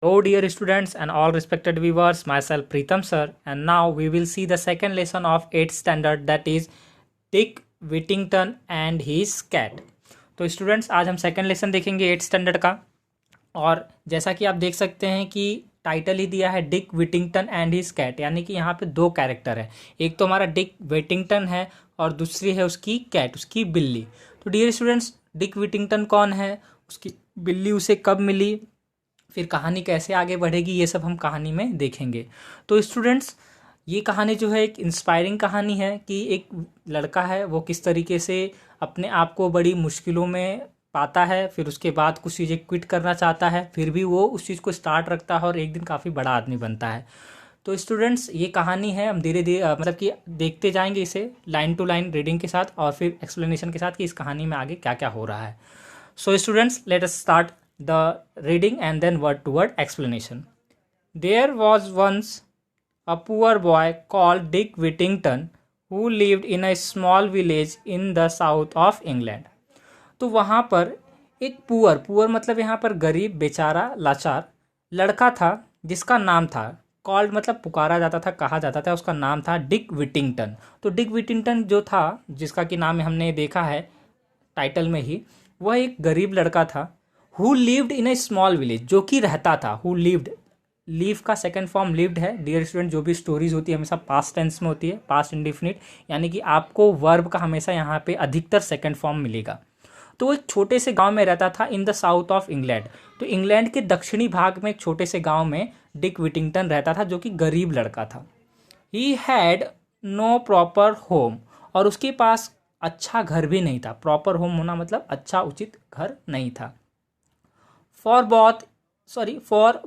Hello dear students and all respected viewers, myself Preetham sir, and now we will see the second lesson of 8th standard, that is Dick Whittington and his cat। तो students आज हम second lesson देखेंगे 8th standard का। और जैसा कि आप देख सकते हैं कि टाइटल ही दिया है डिक विटिंगटन एंड हिज कैट, यानी कि यहाँ पे दो कैरेक्टर है। एक तो हमारा डिक विटिंगटन है और दूसरी है उसकी कैट, उसकी बिल्ली। तो डियर स्टूडेंट्स, डिक विटिंगटन कौन है, उसकी बिल्ली उसे कब मिली, फिर कहानी कैसे आगे बढ़ेगी, ये सब हम कहानी में देखेंगे। तो स्टूडेंट्स, ये कहानी जो है एक इंस्पायरिंग कहानी है कि एक लड़का है वो किस तरीके से अपने आप को बड़ी मुश्किलों में पाता है, फिर उसके बाद कुछ चीज़ें क्विट करना चाहता है, फिर भी वो उस चीज़ को स्टार्ट रखता है और एक दिन काफ़ी बड़ा आदमी बनता है। तो स्टूडेंट्स, ये कहानी है, हम धीरे धीरे मतलब कि देखते जाएंगे इसे लाइन टू लाइन रीडिंग के साथ और फिर एक्सप्लेनेशन के साथ कि इस कहानी में आगे क्या क्या हो रहा है। So students, let us start the reading and then word to word explanation. There was once a poor boy called Dick Whittington who lived in a small village in the south of England. तो वहाँ पर एक poor मतलब यहाँ पर गरीब, बेचारा, लाचार लड़का था जिसका नाम था, कॉल्ड मतलब पुकारा जाता था, कहा जाता था, उसका नाम था डिक विटिंगटन। तो डिक विटिंगटन जो था, जिसका कि नाम हमने देखा है टाइटल में ही, वह एक गरीब लड़का था। Who lived in A small village, जो कि रहता था। हु लिव्ड, लिव का सेकंड फॉर्म लिव्ड है। डियर स्टूडेंट, जो भी स्टोरीज होती है हमेशा पास्ट टेंस में होती है, पास्ट इंडिफिनिट, यानी कि आपको वर्ब का हमेशा यहाँ पे अधिकतर सेकंड फॉर्म मिलेगा। तो वो एक छोटे से गांव में रहता था in the south of England. तो इंग्लैंड के दक्षिणी भाग में एक छोटे से गांव में डिक विटिंगटन रहता था, जो कि गरीब लड़का था। He had no proper home, और उसके पास अच्छा घर भी नहीं था। प्रॉपर होम होना मतलब अच्छा उचित घर नहीं था। For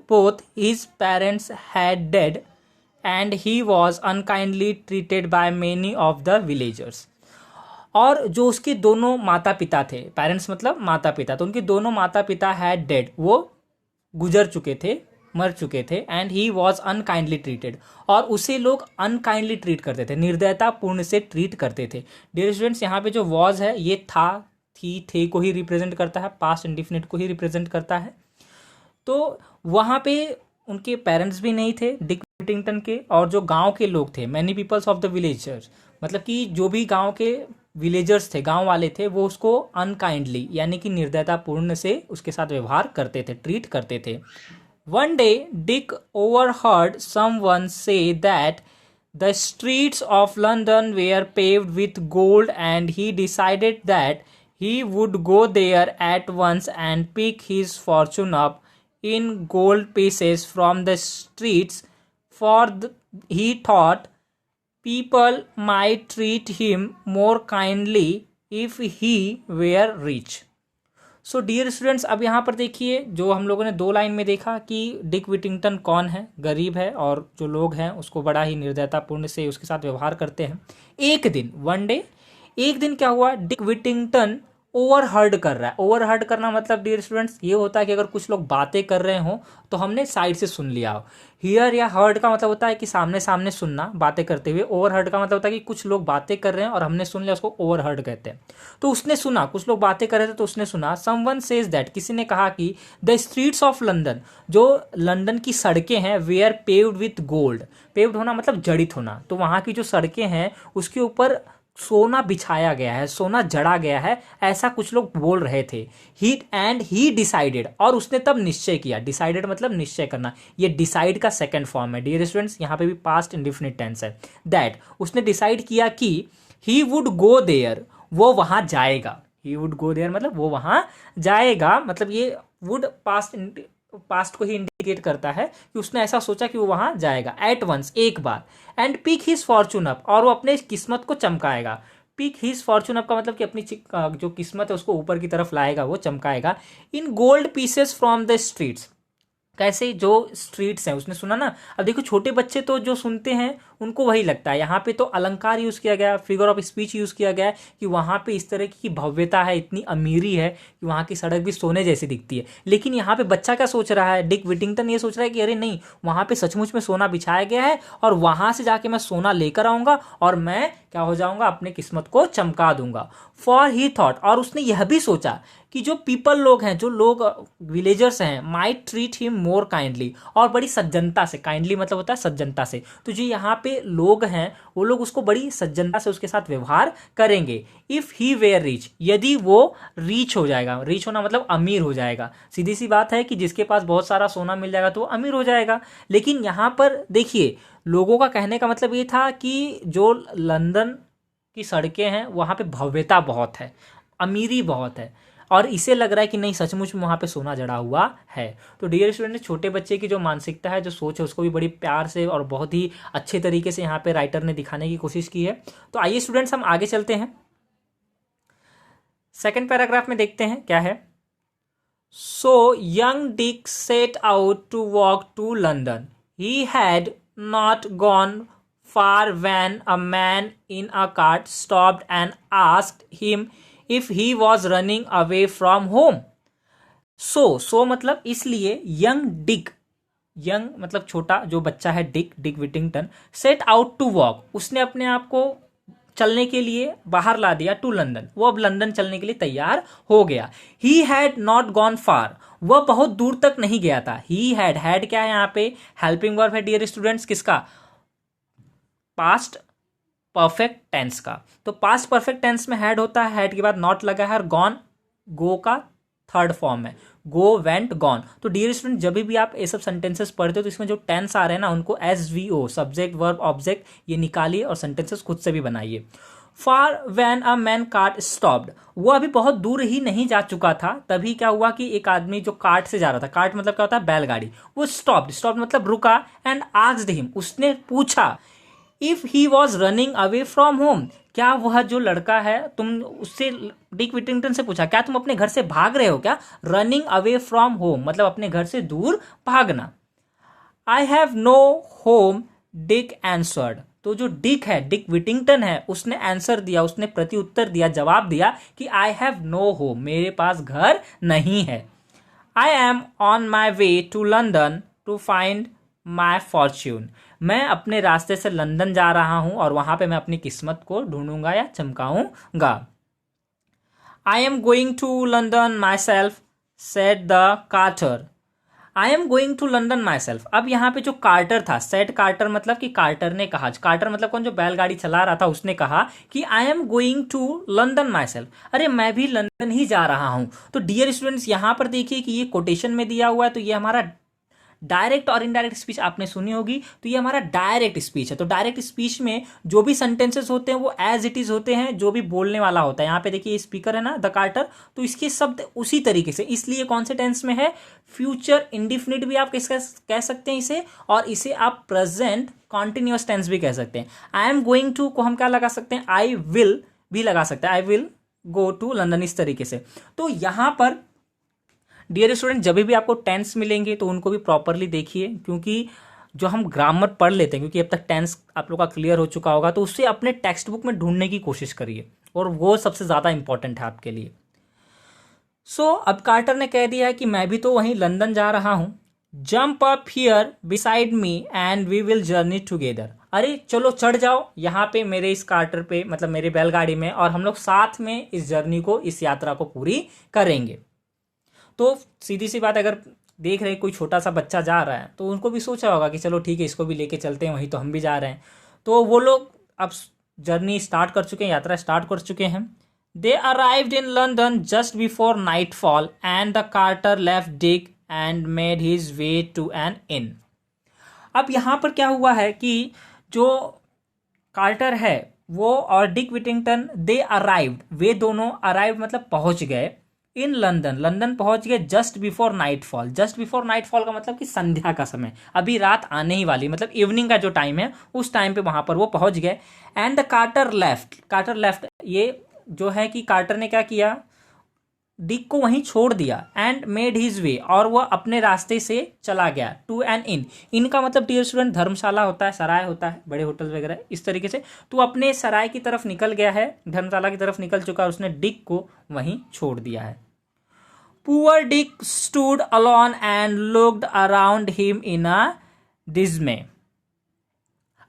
both his parents had died and he was unkindly treated by many of the villagers. और जो उसके दोनों माता पिता थे, पेरेंट्स मतलब माता पिता, तो उनके दोनों माता पिता हैड डेड, वो गुजर चुके थे, मर चुके थे। And he was unkindly treated, और उसे लोग अनकाइंडली ट्रीट करते थे, निर्दयतापूर्ण से ट्रीट करते थे। डियर स्टूडेंट्स, यहाँ पे जो वॉज है ये था, थी, थे को ही रिप्रेजेंट करता है, पास्ट इंडिफिनिट को ही रिप्रेजेंट करता है। तो वहाँ पे उनके पेरेंट्स भी नहीं थे डिक विटिंगटन के, और जो गांव के लोग थे, many peoples of the villagers, मतलब कि जो भी गांव के विलेजर्स थे, गांव वाले थे, वो उसको अनकाइंडली यानी कि निर्दयतापूर्ण से उसके साथ व्यवहार करते थे, ट्रीट करते थे। One day Dick overheard someone say that the streets of London were paved with gold, and he decided that he would go there at once and pick his fortune up in gold pieces from the streets, for he thought people might treat him more kindly if he were rich. So dear students, अब यहाँ पर देखिए, जो हम लोगों ने दो line में देखा कि डिक विटिंगटन कौन है, गरीब है, और जो लोग हैं उसको बड़ा ही निर्दयतापूर्ण से उसके साथ व्यवहार करते हैं। एक दिन, वन डे, एक दिन क्या हुआ, डिक विटिंगटन ओवरहर्ड कर रहा है। ओवरहर्ड करना मतलब डियर स्टूडेंट्स ये होता है कि अगर कुछ लोग बातें कर रहे हो तो हमने साइड से सुन लिया हो। हियर या हर्ड का मतलब होता है कि सामने सामने सुनना बातें करते हुए। ओवरहर्ड का मतलब होता है कि कुछ लोग बातें कर रहे हैं और हमने सुन लिया, उसको ओवरहर्ड कहते हैं। तो उसने सुना, कुछ लोग बातें कर रहे थे तो उसने सुना। समवन सेज दैट, किसी ने कहा कि द स्ट्रीट्स ऑफ लंदन, जो लंदन की सड़कें हैं, they are paved with gold. Paved होना मतलब जड़ित होना, तो वहाँ की जो सड़कें हैं उसके ऊपर सोना बिछाया गया है, सोना जड़ा गया है, ऐसा कुछ लोग बोल रहे थे। ही डिसाइडेड, और उसने तब निश्चय किया। डिसाइडेड मतलब निश्चय करना, ये डिसाइड का सेकंड फॉर्म है डियर स्टूडेंट्स, यहाँ पे भी पास्ट इंडिफिनिट टेंस है। दैट, उसने डिसाइड किया कि ही वुड गो देयर, वो वहां जाएगा। ही वुड गो देयर मतलब वो वहां जाएगा, मतलब ये वुड पास्ट को ही इंडिकेट करता है कि उसने ऐसा सोचा कि वो वहां जाएगा। एट वंस, एक बार। And pick his fortune up, और वो अपने किस्मत को चमकाएगा। पिक हिज फॉर्चून अप का मतलब कि अपनी जो किस्मत है उसको ऊपर की तरफ लाएगा, वो चमकाएगा। In gold pieces from the streets, कैसे, जो स्ट्रीट्स हैं, उसने सुना ना। अब देखो, छोटे बच्चे तो जो सुनते हैं उनको वही लगता है। यहाँ पे तो अलंकार यूज़ किया गया, फिगर ऑफ स्पीच यूज़ किया गया है कि वहाँ पे इस तरह की भव्यता है, इतनी अमीरी है कि वहाँ की सड़क भी सोने जैसी दिखती है। लेकिन यहाँ पे बच्चा क्या सोच रहा है, डिक विटिंगटन ये सोच रहा है कि अरे नहीं, वहाँ पे सचमुच में सोना बिछाया गया है और वहाँ से जाके मैं सोना लेकर आऊँगा और मैं क्या हो जाऊँगा, अपने किस्मत को चमका दूंगा। फॉर ही थॉट, और उसने यह भी सोचा कि जो पीपल लोग हैं, जो लोग विलेजर्स हैं, might treat him more kindly, और बड़ी सज्जनता से, काइंडली मतलब होता है सज्जनता से, तो जो यहाँ पे लोग हैं वो लोग उसको बड़ी सज्जनता से उसके साथ व्यवहार करेंगे। इफ़ ही वेयर रिच, यदि वो रिच हो जाएगा, रिच होना मतलब अमीर हो जाएगा, सीधी सी बात है कि जिसके पास बहुत सारा सोना मिल जाएगा तो वो अमीर हो जाएगा। लेकिन यहाँ पर देखिए, लोगों का कहने का मतलब ये था कि जो लंदन की सड़कें हैं वहाँ पे भव्यता बहुत है, अमीरी बहुत है, और इसे लग रहा है कि नहीं सचमुच में वहाँ पे सोना जड़ा हुआ है। तो डियर स्टूडेंट, छोटे बच्चे की जो मानसिकता है, जो सोच है, उसको भी बड़ी प्यार से और बहुत ही अच्छे तरीके से यहाँ पे राइटर ने दिखाने की कोशिश की है। तो आइए स्टूडेंट्स, हम आगे चलते हैं। सेकेंड पैराग्राफ में देखते हैं क्या है। So young Dick set out to walk to London. He had not gone far when a man in a cart stopped and asked him if he was running away from home. So मतलब इसलिए young Dick, young मतलब छोटा, जो बच्चा है Dick Whittington, set out to walk, उसने अपने आप को चलने के लिए बाहर ला दिया, टू लंदन, वो अब लंदन चलने के लिए तैयार हो गया। ही हैड नॉट गॉन फार, वह बहुत दूर तक नहीं गया था। ही हैड क्या है यहाँ पे, हेल्पिंग वर्ब है डियर स्टूडेंट्स, किसका, पास्ट परफेक्ट टेंस का। तो पास्ट परफेक्ट टेंस में हैड होता है, हैड के बाद नॉट लगा है, और गॉन गो का थर्ड फॉर्म है, गो वेंट गॉन। तो डियर स्टूडेंट, जब भी आप ये सब सेंटेंसेस पढ़ते हो तो इसमें जो टेंस आ रहे हैं ना, उनको SVO, सब्जेक्ट वर्ब ऑब्जेक्ट, ये निकालिए और सेंटेंसेस खुद से भी बनाइए। Far when a man cart stopped, वो अभी बहुत दूर ही नहीं जा चुका था, तभी क्या हुआ कि एक आदमी जो कार्ट से जा रहा था, कार्ट मतलब क्या होता है, बैलगाड़ी, वो स्टॉप्ड मतलब रुका, एंड आस्क्ड हिम, उसने पूछा, if he was running away from home, क्या वह जो लड़का है, तुम उससे, डिक विटिंगटन से पूछा, क्या तुम अपने घर से भाग रहे हो क्या, रनिंग अवे फ्रॉम होम मतलब अपने घर से दूर भागना। I have no home, Dick answered, तो जो डिक है, डिक विटिंगटन है, उसने आंसर दिया, उसने प्रति उत्तर दिया, जवाब दिया कि आई हैव नो होम, मेरे पास घर नहीं है। I am on my way to London to find my fortune, मैं अपने रास्ते से लंदन जा रहा हूं और वहां पे मैं अपनी किस्मत को ढूंढूंगा या चमकाऊंगा। I am going to London myself, said the carter, I am going to London myself. अब यहाँ पे जो कार्टर था, सेड कार्टर मतलब कि कार्टर ने कहा, कार्टर मतलब कौन, जो बैलगाड़ी चला रहा था, उसने कहा कि I am going to London myself, अरे मैं भी लंदन ही जा रहा हूं। तो डियर स्टूडेंट्स, यहाँ पर देखिए कि ये कोटेशन में दिया हुआ है, तो ये हमारा डायरेक्ट और इनडायरेक्ट स्पीच आपने सुनी होगी, तो ये हमारा डायरेक्ट स्पीच है। तो डायरेक्ट स्पीच में जो भी सेंटेंसेस होते हैं वो एज इट इज होते हैं, जो भी बोलने वाला होता है। यहाँ पे देखिए स्पीकर है ना, द कार्टर, तो इसके शब्द उसी तरीके से, इसलिए कौन से टेंस में है, फ्यूचर इंडिफिनिट भी आप कह सकते हैं इसे, और इसे आप प्रेजेंट कॉन्टिन्यूअस टेंस भी कह सकते हैं। आई एम गोइंग टू को हम क्या लगा सकते हैं, आई विल भी लगा सकते हैं, I will go to London, इस तरीके से। तो यहां पर डियर स्टूडेंट, जब भी आपको टेंस मिलेंगे तो उनको भी प्रॉपरली देखिए, क्योंकि जो हम ग्रामर पढ़ लेते हैं, क्योंकि अब तक टेंस आप लोग का क्लियर हो चुका होगा, तो उससे अपने टेक्स्ट बुक में ढूंढने की कोशिश करिए, और वो सबसे ज़्यादा इंपॉर्टेंट है आपके लिए। अब कार्टर ने कह दिया है कि मैं भी तो वहीं लंदन जा रहा हूं, jump up here beside me and we will journey together, अरे चलो चढ़ जाओ यहाँ पे मेरे इस कार्टर पे, मतलब मेरे बैलगाड़ी में, और हम लोग साथ में इस जर्नी को, इस यात्रा को पूरी करेंगे। तो सीधी सी बात, अगर देख रहे कोई छोटा सा बच्चा जा रहा है तो उनको भी सोचा होगा कि चलो ठीक है, इसको भी लेके चलते हैं, वहीं तो हम भी जा रहे हैं। तो वो लोग अब जर्नी स्टार्ट कर चुके हैं, यात्रा स्टार्ट कर चुके हैं। They arrived in London just before nightfall and the carter left Dick and made his way to an inn. अब यहाँ पर क्या हुआ है कि जो कार्टर है वो और डिक विटिंगटन, दे अराइव्ड, वे दोनों, अराइव्ड मतलब पहुंच गए, इन लंदन, लंदन पहुंच गए just before nightfall, just before nightfall का मतलब कि संध्या का समय, अभी रात आने ही वाली, मतलब इवनिंग का जो टाइम है उस टाइम पे वहां पर वो पहुंच गए। And the carter left, carter left, ये जो है कि कार्टर ने क्या किया, डिक को वहीं छोड़ दिया एंड मेड हिज वे, और वह अपने रास्ते से चला गया टू एन इन। इन का मतलब डियर स्टूडेंट धर्मशाला होता है, सराय होता है, बड़े होटल वगैरह इस तरीके से। तो अपने सराय की तरफ निकल गया है, धर्मशाला की तरफ निकल चुका है, उसने डिक को वहीं छोड़ दिया है। Poor Dick stood alone and looked around him in अ डिस्मे।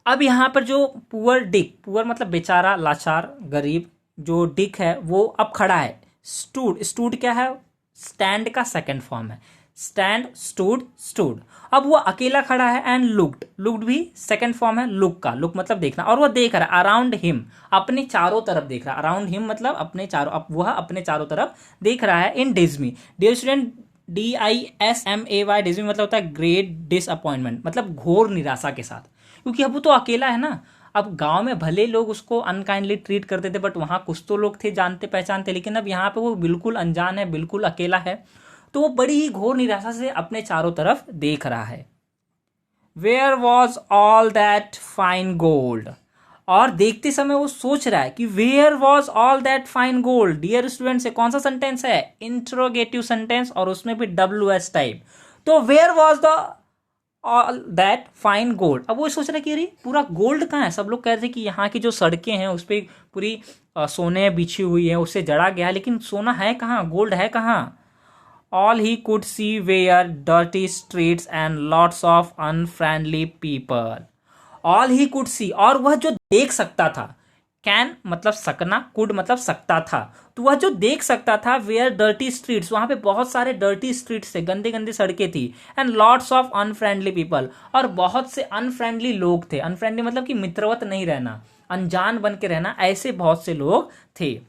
अब यहाँ पर जो पुअर डिक, पुअर मतलब बेचारा, लाचार, गरीब, जो डिक है वो अब खड़ा है। स्टूड, स्टूड क्या है? स्टैंड का सेकंड फॉर्म है। Stand, stood, stood. अब वो अकेला खड़ा है एंड लुक्ड, लुक्ड भी सेकंड फॉर्म है लुक का, लुक मतलब देखना, और वो देख रहा है अराउंड हिम, अपने चारों तरफ देख रहा है। अराउंड हिम मतलब अपने चारों, अब वह अपने चारों तरफ देख रहा है इन डिज्मी। डियर स्टूडेंट, DISMAY, डिज्मी मतलब होता है ग्रेट डिसअपॉइंटमेंट, मतलब घोर निराशा के साथ, क्योंकि अब वो तो अकेला है ना। अब गांव में भले लोग उसको अनकाइंडली ट्रीट करते थे, बट वहां कुछ तो लोग थे जानते पहचानते, लेकिन अब यहाँ पे वो बिल्कुल अनजान है, बिल्कुल अकेला है। तो वो बड़ी ही घोर निराशा से अपने चारों तरफ देख रहा है। Where was all that fine gold, और देखते समय वो सोच रहा है कि where was all that fine gold. Dear student से कौन सा सेंटेंस है? इंट्रोगेटिव सेंटेंस, और उसमें भी WS टाइप। तो where was the all that fine gold. अब वो सोच रहा है कि अरे पूरा गोल्ड कहाँ है? सब लोग कह रहे थे कि यहाँ की जो सड़कें हैं उस पर पूरी सोने बिछी हुई है, उससे जड़ा गया है, लेकिन सोना है कहाँ, गोल्ड है कहाँ? All he could see were dirty streets and lots of unfriendly people. All he could see, और वह जो देख सकता था, कैन मतलब सकना, कुड मतलब सकता था, तो वह जो देख सकता था, वेयर डर्टी स्ट्रीट्स, वहां पे बहुत सारे डर्टी स्ट्रीट्स थे, गंदे गंदे सड़कें थी, and lots of unfriendly people, और बहुत से अनफ्रेंडली लोग थे। अनफ्रेंडली मतलब कि मित्रवत नहीं रहना, अनजान बन के रहना, ऐसे बहुत से लोग थे।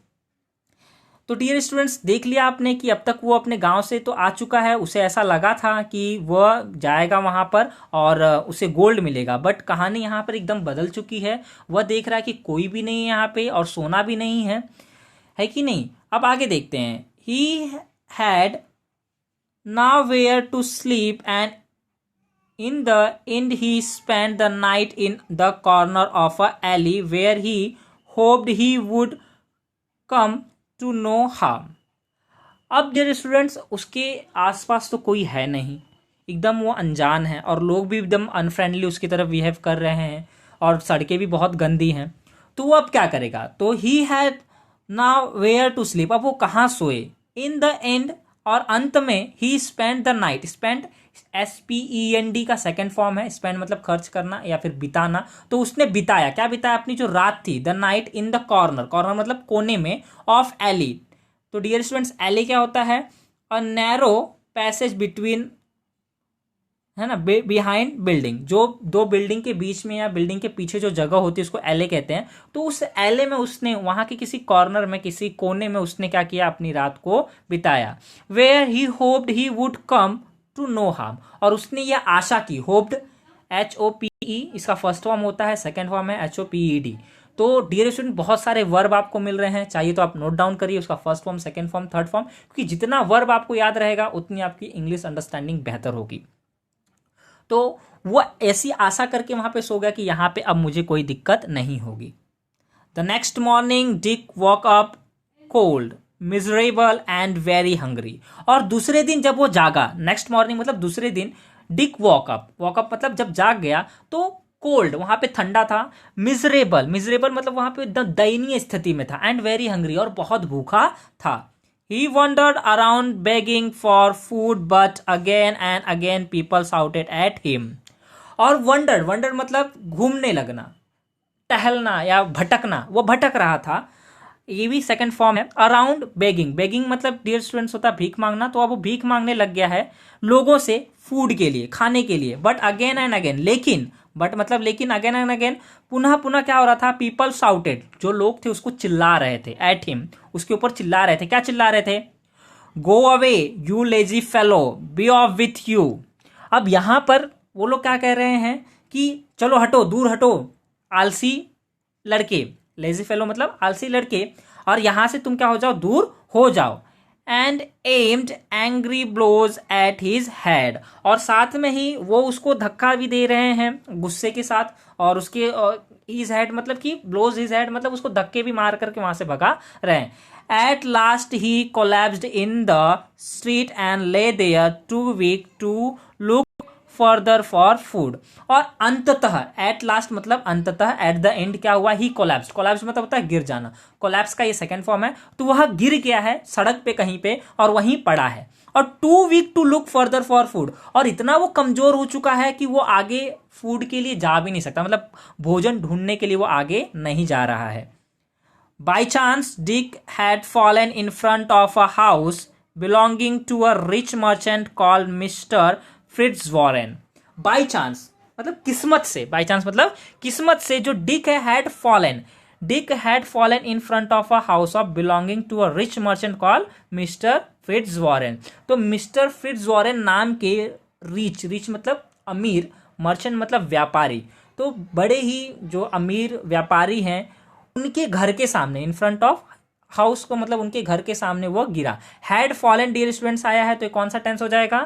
तो डियर स्टूडेंट्स, देख लिया आपने कि अब तक वो अपने गांव से तो आ चुका है, उसे ऐसा लगा था कि वह जाएगा वहां पर और उसे गोल्ड मिलेगा, बट कहानी यहाँ पर एकदम बदल चुकी है। वह देख रहा है कि कोई भी नहीं है यहाँ पे और सोना भी नहीं है कि नहीं? अब आगे देखते हैं। He had now where to sleep and in the end he spend the night in the corner of a alley where he hoped he would come to no harm. अब डियर स्टूडेंट्स, उसके आसपास तो कोई है नहीं, एकदम वो अनजान है, और लोग भी एकदम अनफ्रेंडली उसकी तरफ बिहेव कर रहे हैं, और सड़कें भी बहुत गंदी हैं। तो वो अब क्या करेगा? तो he had now where to sleep, अब वो कहाँ सोए? इन द एंड, और अंत में, he spend the night, spend SPEND का सेकेंड फॉर्म है, स्पेंड मतलब खर्च करना या फिर बिताना, तो उसने बिताया, क्या बिताया? अपनी जो रात थी, the night in the corner, corner मतलब कोने में, ऑफ एली। तो डियर स्टूडेंट्स, एली क्या होता है? अ नैरो पैसेज बिटवीन, है ना, बिहाइंड बिल्डिंग, जो दो बिल्डिंग के बीच में या बिल्डिंग के पीछे जो जगह होती है उसको एले कहते हैं। तो उस एले में उसने, वहां के किसी कॉर्नर में, किसी कोने में उसने क्या किया? अपनी रात को बिताया। Where he hoped he would come to no harm, और उसने यह आशा की, होप्ड HOPE इसका फर्स्ट फॉर्म होता है, सेकेंड फॉर्म है HOPED। तो डियर स्टूडेंट, बहुत सारे वर्ब आपको मिल रहे हैं, चाहिए तो आप नोट डाउन करिए उसका first form, second form, third form, क्योंकि जितना वर्ब आपको याद रहेगा उतनी आपकी इंग्लिश अंडरस्टैंडिंग बेहतर होगी। तो वो ऐसी आशा करके वहां पे सो गया कि यहां पे अब मुझे कोई दिक्कत नहीं होगी। The next morning Dick walk up cold, miserable and very hungry. और दूसरे दिन जब वो जागा, नेक्स्ट मॉर्निंग मतलब दूसरे दिन, डिक वॉकअप, वॉकअप मतलब जब जाग गया, तो कोल्ड वहां पे ठंडा था, मिजरेबल, मिजरेबल मतलब वहां पे एकदम दयनीय स्थिति में था, एंड वेरी हंग्री और बहुत भूखा था। He wandered around begging for food, but again and again people shouted at him. और वंडर, वंडर मतलब घूमने लगना, टहलना या भटकना, वो भटक रहा था, ये भी सेकंड फॉर्म है। अराउंड बेगिंग, बेगिंग मतलब डियर स्टूडेंट्स होता है भीख मांगना, तो अब वो भीख मांगने लग गया है लोगों से फूड के लिए, खाने के लिए। बट अगेन एंड अगेन, लेकिन, बट मतलब लेकिन, अगेन एंड अगेन, पुनः पुनः क्या हो रहा था? पीपल शाउटेड, जो लोग थे उसको चिल्ला रहे थे, एट हिम, उसके ऊपर चिल्ला रहे थे। क्या चिल्ला रहे थे? Go away you lazy fellow, be off with you. अब यहां पर वो लोग क्या कह रहे हैं कि चलो हटो, दूर हटो, आलसी लड़के, लेजी फेलो मतलब आलसी लड़के, और यहां से तुम क्या हो जाओ? दूर हो जाओ। And aimed angry blows at his head, और साथ में ही वो उसको धक्का भी दे रहे हैं गुस्से के साथ, और उसके हिज हेड मतलब कि ब्लोज हिज हेड मतलब उसको धक्के भी मार करके वहां से भगा रहे हैं। At last he collapsed in the street and lay there too weak to look further for food. और अंततः, एट लास्ट मतलब अंततः, एट द एंड क्या हुआ, ही कोलैप्स, कोलैप्स मतलब होता है गिर जाना, कोलैप्स का ये सेकंड फॉर्म है। तो वह गिर गया है सड़क पे कहीं पे और वहीं पड़ा है। और too weak to look further for food, और इतना वो कमजोर हो चुका है कि वो आगे फूड के लिए जा भी नहीं सकता, मतलब भोजन ढूंढने के लिए वो आगे नहीं जा रहा है। By chance Dick had fallen in front of a house belonging to a rich merchant called mister Fitzwarren. By chance मतलब किस्मत से, बाई चांस मतलब किस्मत से जो डिक है, had fallen, Dick had fallen in front of a house of belonging to a rich merchant called mister Fitzwarren. तो mister फिट्जवॉरेन नाम के रिच, रिच मतलब अमीर, मर्चेंट मतलब व्यापारी, तो बड़े ही जो अमीर व्यापारी हैं उनके घर के सामने, इन फ्रंट ऑफ हाउस को मतलब उनके घर के सामने वो गिरा। हैड फॉलन डियर स्टूडेंट्स आया है तो कौन सा टेंस हो जाएगा,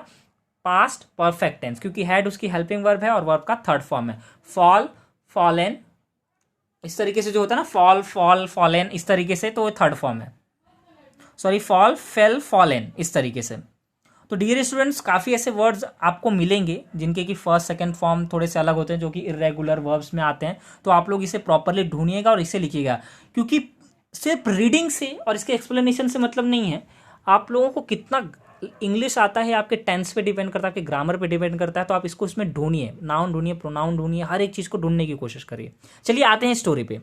पास्ट परफेक्ट टेंस, क्योंकि हैड उसकी हेल्पिंग वर्ब है और वर्ब का थर्ड फॉर्म है। फॉल, फॉलन, इस तरीके से जो होता है ना, फॉल, फॉल, फॉलन, इस तरीके से, तो थर्ड फॉर्म है। सॉरी, फॉल, फेल, फॉलन, इस तरीके से। तो डियर स्टूडेंट्स काफ़ी ऐसे वर्ड्स आपको मिलेंगे जिनके कि फर्स्ट सेकंड फॉर्म थोड़े से अलग होते हैं, जो कि इरेगुलर वर्ब्स में आते हैं। तो आप लोग इसे प्रॉपरली ढूंढिएगा और इसे लिखिएगा, क्योंकि सिर्फ रीडिंग से और इसके एक्सप्लेनेशन से मतलब नहीं है। आप लोगों को कितना इंग्लिश आता है आपके टेंस पे डिपेंड करता है, आपके ग्रामर पे डिपेंड करता है। तो आप इसको इसमें ढूंढिए, नाउन ढूंढिए, प्रोनाउन ढूंढिए, हर एक चीज़ को ढूंढने की कोशिश करिए। चलिए आते हैं स्टोरी पे।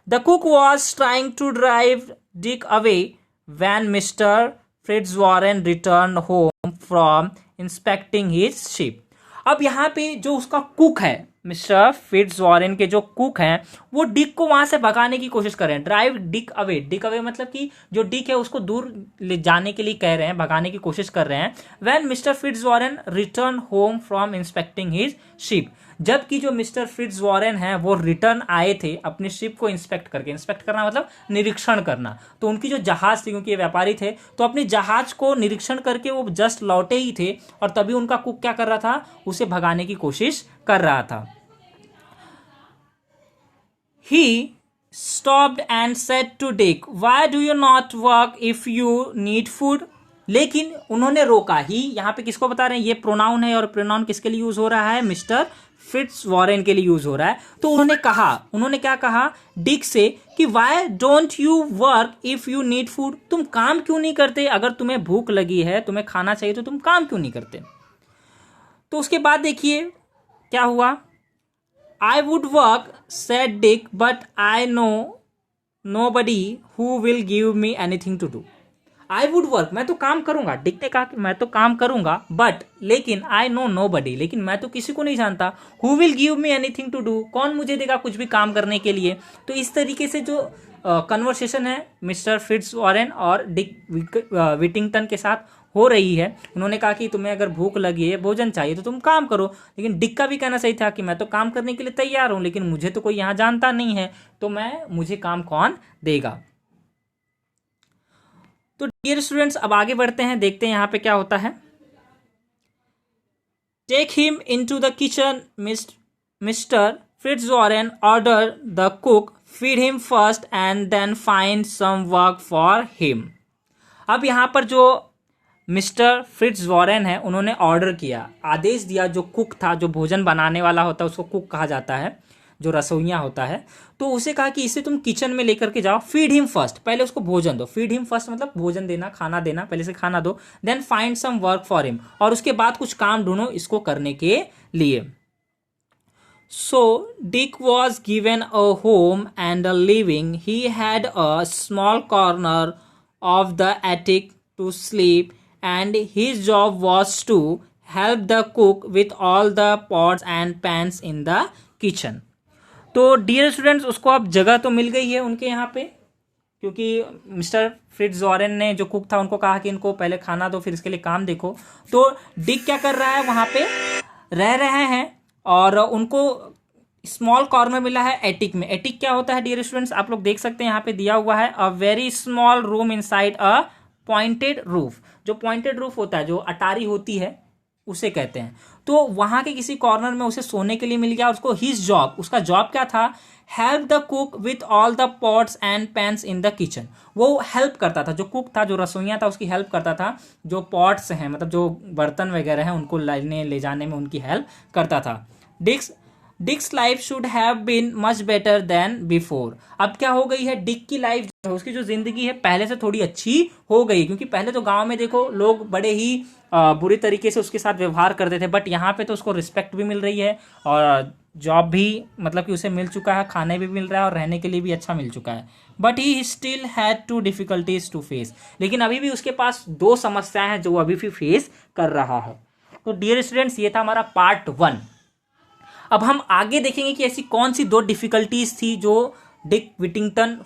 The cook was trying to drive Dick away when mister Fitzwarren return home from inspecting his ship. अब यहाँ पे जो उसका कुक है, मिस्टर फिट्जवॉरेन के जो कुक हैं, वो डिक को वहां से भगाने की कोशिश कर रहे हैं। Drive Dick away, Dick away मतलब कि जो डिक है उसको दूर ले जाने के लिए कह रहे हैं, भगाने की कोशिश कर रहे हैं। When mister Fitzwarren return home from inspecting his ship, जबकि जो मिस्टर फिट्जवॉरेन हैं वो रिटर्न आए थे अपने शिप को इंस्पेक्ट करके, इंस्पेक्ट करना मतलब निरीक्षण करना। तो उनकी जो जहाज थी, क्योंकि ये व्यापारी थे, तो अपने जहाज को निरीक्षण करके वो जस्ट लौटे ही थे और तभी उनका कुक क्या कर रहा था, उसे भगाने की कोशिश कर रहा था। He stopped and said to Dick, "Why do you not work if you need food?" लेकिन उन्होंने रोका ही, यहाँ पे किसको बता रहे हैं, ये प्रोनाउन है और प्रोनाउन किसके लिए यूज हो रहा है, मिस्टर फिट्जवॉरेन के लिए यूज हो रहा है। तो उन्होंने कहा, उन्होंने क्या कहा डिक से कि why don't you work if you need food, तुम काम क्यों नहीं करते, अगर तुम्हें भूख लगी है, तुम्हें खाना चाहिए, तो तुम काम क्यों नहीं करते। तो उसके बाद देखिए क्या हुआ, I would work, said Dick, but I know nobody who will give me anything to do. I would work, मैं तो काम करूंगा, डिक ने कहा कि मैं तो काम करूंगा, बट लेकिन I know nobody, लेकिन मैं तो किसी को नहीं जानता, who will give me anything to do, कौन मुझे देगा कुछ भी काम करने के लिए। तो इस तरीके से जो कन्वर्सेशन है मिस्टर फिट्जवॉरेन और डिक विटिंगटन के साथ हो रही है। उन्होंने कहा कि तुम्हें अगर भूख लगी है, भोजन चाहिए, तो तुम काम करो, लेकिन डिक का भी कहना सही था कि मैं तो काम करने के लिए तैयार हूं, लेकिन मुझे तो कोई यहाँ जानता नहीं है, तो मुझे काम कौन देगा। तो डियर स्टूडेंट्स अब आगे बढ़ते हैं, देखते हैं यहाँ पे क्या होता है। Take him into the kitchen, mister Fitzwarren order the cook, feed him first and then find some work for him. अब यहाँ पर जो मिस्टर फिट्जवॉरेन है, उन्होंने ऑर्डर किया, आदेश दिया, जो कुक था, जो भोजन बनाने वाला होता है उसको कुक कहा जाता है, जो रसोइया होता है, तो उसे कहा कि इसे तुम किचन में लेकर के जाओ, फीड हिम फर्स्ट, पहले उसको भोजन दो, फीड हिम फर्स्ट मतलब भोजन देना, खाना देना, पहले से खाना दो, then find some work for him, और उसके बाद कुछ काम ढूंढो इसको करने के लिए। So Dick was given a home and a living. He had a small corner of the attic to sleep, and his job was to help the cook with all the pots and pans in the kitchen. तो dear students उसको अब जगह तो मिल गई है उनके यहाँ पे, क्योंकि मिस्टर फिट्जवॉरेन ने जो कुक था उनको कहा कि इनको पहले खाना दो, फिर इसके लिए काम देखो। तो डिक क्या कर रहा है, वहाँ पे रह रहे हैं और उनको स्मॉल कॉर्नर मिला है एटिक में। एटिक क्या होता है डियर स्टूडेंट्स, आप लोग देख सकते हैं यहाँ पे दिया हुआ है, a very small room inside a pointed roof. जो पॉइंटेड रूफ होता है, जो अटारी होती है, उसे कहते हैं। तो वहां के किसी कॉर्नर में उसे सोने के लिए मिल गया। उसको हिज जॉब, उसका जॉब क्या था, help the cook with all the pots and pans in the kitchen. वो हेल्प करता था, जो कुक था, जो रसोइया था, उसकी हेल्प करता था। जो पॉट्स हैं मतलब जो बर्तन वगैरह हैं उनको लाने ले जाने में उनकी हेल्प करता था। Dick's life should have been much better than before. अब क्या हो गई है, डिक की लाइफ जो है, उसकी जो जिंदगी है पहले से थोड़ी अच्छी हो गई, क्योंकि पहले तो गांव में देखो लोग बड़े ही बुरी तरीके से उसके साथ व्यवहार करते थे, बट यहाँ पे तो उसको रिस्पेक्ट भी मिल रही है और जॉब भी मतलब कि उसे मिल चुका है, खाने भी मिल रहा है और रहने के लिए भी अच्छा मिल चुका है। But he still had two difficulties to face. लेकिन अभी भी उसके पास दो समस्याएं हैं जो वो अभी भी फेस कर रहा है। तो डियर स्टूडेंट्स, ये था हमारा पार्ट 1। अब हम आगे देखेंगे कि ऐसी कौन सी दो डिफिकल्टीज थी जो डिक विटिंगटन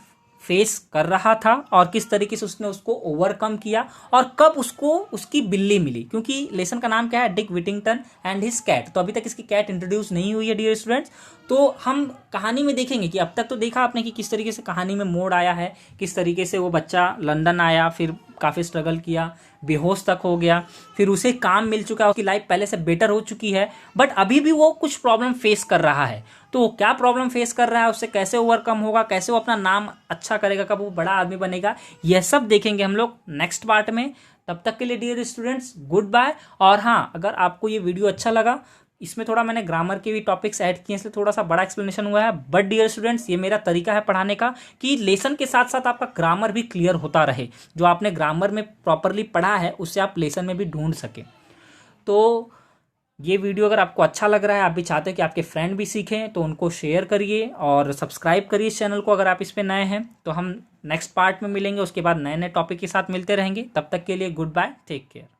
फेस कर रहा था और किस तरीके से उसने उसको ओवरकम किया और कब उसको उसकी बिल्ली मिली, क्योंकि लेसन का नाम क्या है, डिक विटिंगटन एंड हिज कैट। तो अभी तक इसकी कैट इंट्रोड्यूस नहीं हुई है डियर स्टूडेंट्स। तो हम कहानी में देखेंगे कि अब तक तो देखा आपने कि किस तरीके से कहानी में मोड़ आया है, किस तरीके से वो बच्चा लंदन आया, फिर काफ़ी स्ट्रगल किया, बेहोश तक हो गया, फिर उसे काम मिल चुका है, उसकी लाइफ पहले से बेटर हो चुकी है, बट अभी भी वो कुछ प्रॉब्लम फेस कर रहा है। तो क्या प्रॉब्लम फेस कर रहा है, उससे कैसे ओवरकम होगा, कैसे वो अपना नाम अच्छा करेगा, कब वो बड़ा आदमी बनेगा, यह सब देखेंगे हम लोग नेक्स्ट पार्ट में। तब तक के लिए डियर स्टूडेंट्स गुड बाय। और हाँ, अगर आपको ये वीडियो अच्छा लगा, इसमें थोड़ा मैंने ग्रामर के भी टॉपिक्स ऐड किए, इसलिए थोड़ा सा बड़ा एक्सप्लेनेशन हुआ है, बट डियर स्टूडेंट्स ये मेरा तरीका है पढ़ाने का कि लेसन के साथ साथ आपका ग्रामर भी क्लियर होता रहे। जो आपने ग्रामर में प्रॉपरली पढ़ा है उससे आप लेसन में भी ढूंढ सके। तो ये वीडियो अगर आपको अच्छा लग रहा है, आप भी चाहते हैं कि आपके फ्रेंड भी सीखें, तो उनको शेयर करिए और सब्सक्राइब करिए इस चैनल को अगर आप इस पे नए हैं। तो हम नेक्स्ट पार्ट में मिलेंगे, उसके बाद नए नए टॉपिक के साथ मिलते रहेंगे। तब तक के लिए गुड बाय, टेक केयर।